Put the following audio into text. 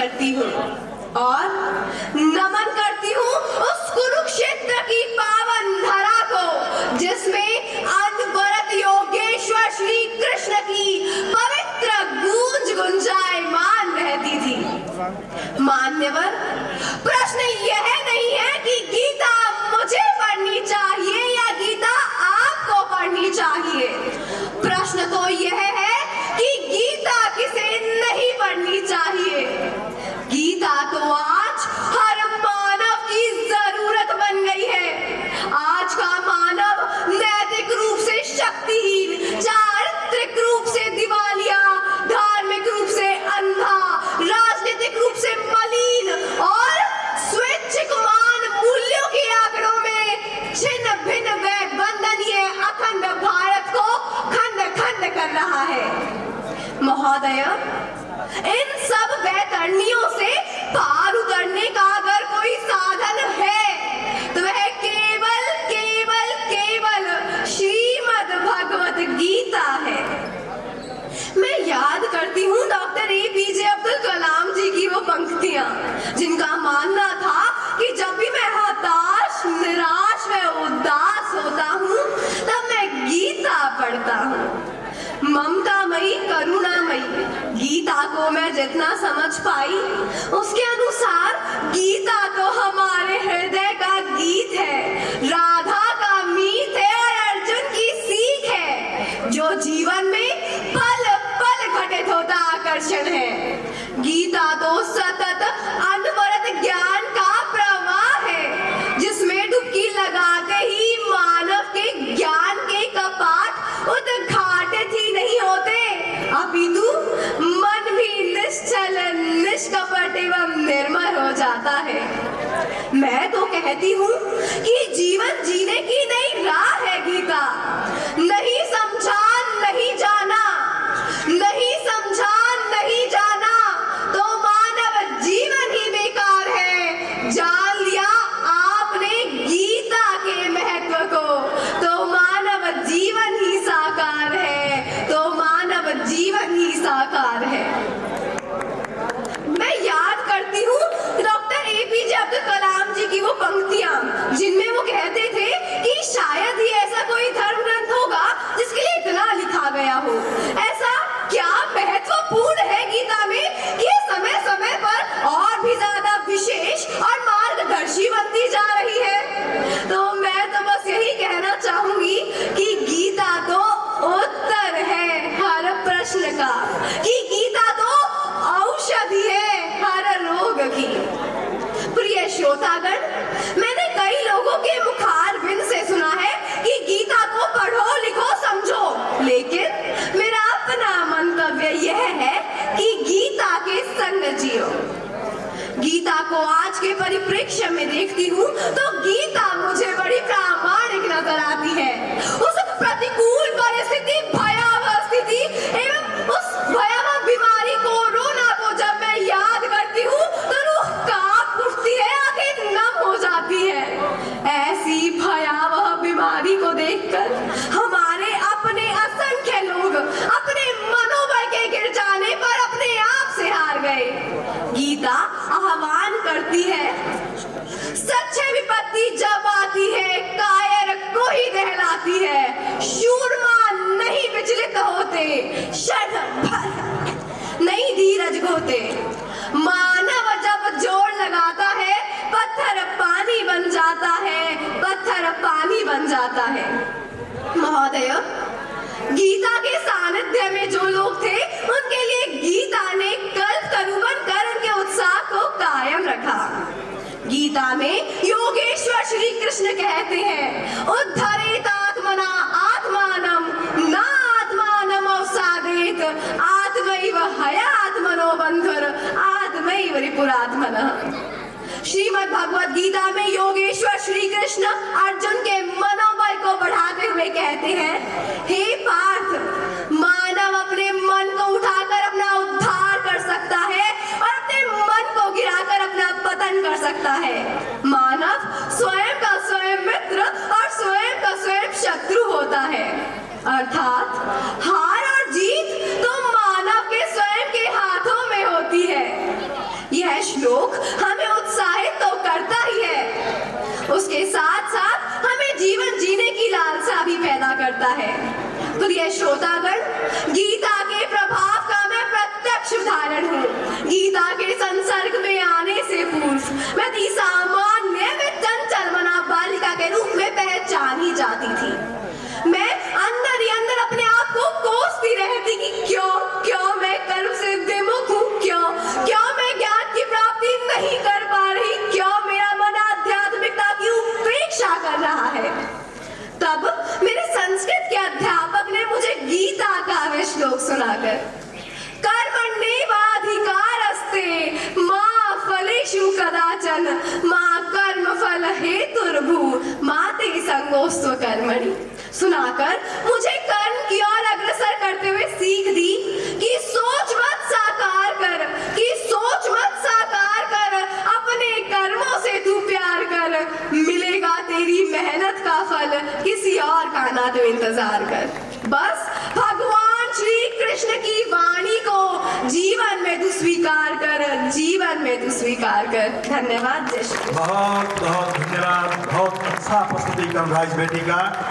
करती हूँ और नमन करती हूँ उस कुरुक्षेत्र की पावन धरा को जिसमें अनवरत योगेश्वर श्री कृष्ण की पवित्र गूंज गुंजायमान रहती थी। मान्यवर, प्रश्न यह नहीं है कि गीता मुझे पढ़नी चाहिए या गीता आपको पढ़नी चाहिए। प्रश्न तो यह है कि गीता किसे नहीं पढ़नी चाहिए। गीता तो आज हर मानव की जरूरत बन गई है। आज का मानव नैतिक रूप से शक्तिहीन, चारित्रिक रूप से दिवालिया, धार्मिक रूप से अंधा, राजनीतिक रूप से मलिन और स्वैच्छिक मान मूल्यों के आंकड़ों में छिन्न भिन्न व वंदनीय अखंड भारत को खंड खंड कर रहा है। महोदय, इन सब वैतरणियों से पार उतरने का अगर कोई साधन है तो वह केवल केवल केवल श्रीमद् भगवत गीता है। मैं याद करती हूँ डॉक्टर APJ अब्दुल कलाम जी की वो पंक्तियां जिनका मानना था कि जब भी मैं हताश, निराश व उदास होता हूँ तब मैं गीता पढ़ता हूँ। ममतामयी, करुणामयी गीता को मैं जितना समझ पाई उसके अनुसार गीता तो हमारे हृदय का गीत है, राधा का मीत है और अर्जुन की सीख है जो जीवन में पल पल घटित होता आकर्षण है। गीता तो सतत अनवरत ज्ञान का प्रवाह है जिसमें डुबकी लगाते ही मानव के ज्ञान के कपाट उद्घाटित ही नहीं होते अपितु मन भी निश्चल, निष्कपट एवं निर्मल हो जाता है। मैं तो कहती हूँ कि जीवन जीने की नई राह है गीता। नहीं समझा नहीं जाना, नहीं समझा नहीं जाना तो मानव जीवन ही बेकार है। जान लिया आपने गीता के महत्व को तो मानव जीवन ही साकार है, तो मानव जीवन ही साकार है। मैं याद करती हूँ डॉक्टर APJ अब्दुल कलाम जी की वो पंक्तियां जिनमें वो कहते थे कि शायद ही ऐसा कोई धर्म ग्रंथ होगा जिसके लिए इतना लिखा गया हो। ऐसा क्या महत्वपूर्ण है गीता में कि समय समय पर और भी ज्यादा विशेष और मार्गदर्शी बनती जा रही है। तो मैं तो बस यही कहना चाहूंगी कि गीता तो उत्तर है हर प्रश्न का, कि गीता तो औषधि है हर रोग की। प्रिय श्रोतागण, मैंने कई लोगों के मुखारबिंद से सुना है कि गीता को पढ़ो, लिखो, समझो, लेकिन मेरा अपना मंतव्य यह है कि गीता के संग जियो। गीता को आज के परिप्रेक्ष्य में देखती हूँ तो गीता मुझे बड़ी प्रामाणिक नजर आती है। उस प्रतिकूल परिस्थिति, भयावह स्थिति एवं उस भयावह बीमारी कोरोना को जब मैं याद करती हूँ तो रूह कांप उठती है, आंखें नम हो जाती है। ऐसी भयावह बीमारी को देखकर हमारे अपने असंख्य लोग अपने मनोबल के गिर जाने पर अपने आप से हार गए। गीता आह्वान करती है, सच्चे विपत्ति जब आती है कायर को ही दहलाती है, शूरमा नहीं विचलित होते, क्षण भर नहीं धीरज खोते। मानव जब जोर लगाता है पत्थर पानी बन जाता है, पत्थर पानी बन जाता है। महोदय, गीता के सानिध्य में जो लोग थे उनके लिए गीता ने कल्प तरुवन कर उनके उत्साह को कायम रखा। गीता में योगेश्वर श्री कृष्ण कहते हैं, उद्धरेत आत्मना आत्मानम न आत्मानम अवसादेत आत्मैव हयात्मनो बंधुर आत्मैव रिपुरात्मनः। श्रीमद् भगवत गीता में योगेश्वर श्री कृष्ण अर्जुन के मनोबल को बढ़ाते हुए कहते हैं, हे पार्थ, मानव अपने मन को उठाकर अपना उद्धार कर सकता है और अपने मन को गिराकर अपना पतन कर सकता है। मानव स्वयं का स्वयं मित्र और स्वयं का स्वयं शत्रु होता है, अर्थात हार और जीत तो मानव के स्वयं के हाथों में होती है। प्रिय श्रोतागण, गीता के प्रभाव का मैं प्रत्यक्ष उदाहरण हूँ। गीता के संसर्ग में आने से पूर्व मैं थी सामान्य में चंचल मना बालिका के रूप में पहचानी जाती थी। मैं अंदर ही अंदर अपने आप को कोसती रहती कि क्यों मैं कर्म से विमुख हूँ, क्यों मैं ज्ञान की प्राप्ति नहीं कर पा रही, क्यों मेरा मन आध्यात्मिकता की उपेक्षा कर रहा है। तब मेरे संस्कृत के अध्यापक ने मुझे गीता का वे श्लोक सुनाकर, कर्मण्येवाधिकारस्ते मा फलेषु कदाचन मा कर्म फल हेतुर्भू मा ते संगोस्त्व कर्मणि सुनाकर मुझे कर्म की ओर अग्रसर करते हुए सीख दी कि सोच मत साकार कर, अपने कर्मों से तू प्यार कर, मिलेगा तेरी मेहनत का फल, किसी और का ना तो इंतजार कर। बस भगवान श्री कृष्ण की वाणी को जीवन में तू स्वीकार कर, धन्यवाद। जय श्री कृष्ण। बहुत बहुत धन्यवाद। बहुत अच्छा प्रस्तुतिकरण रहा इस बेटी का।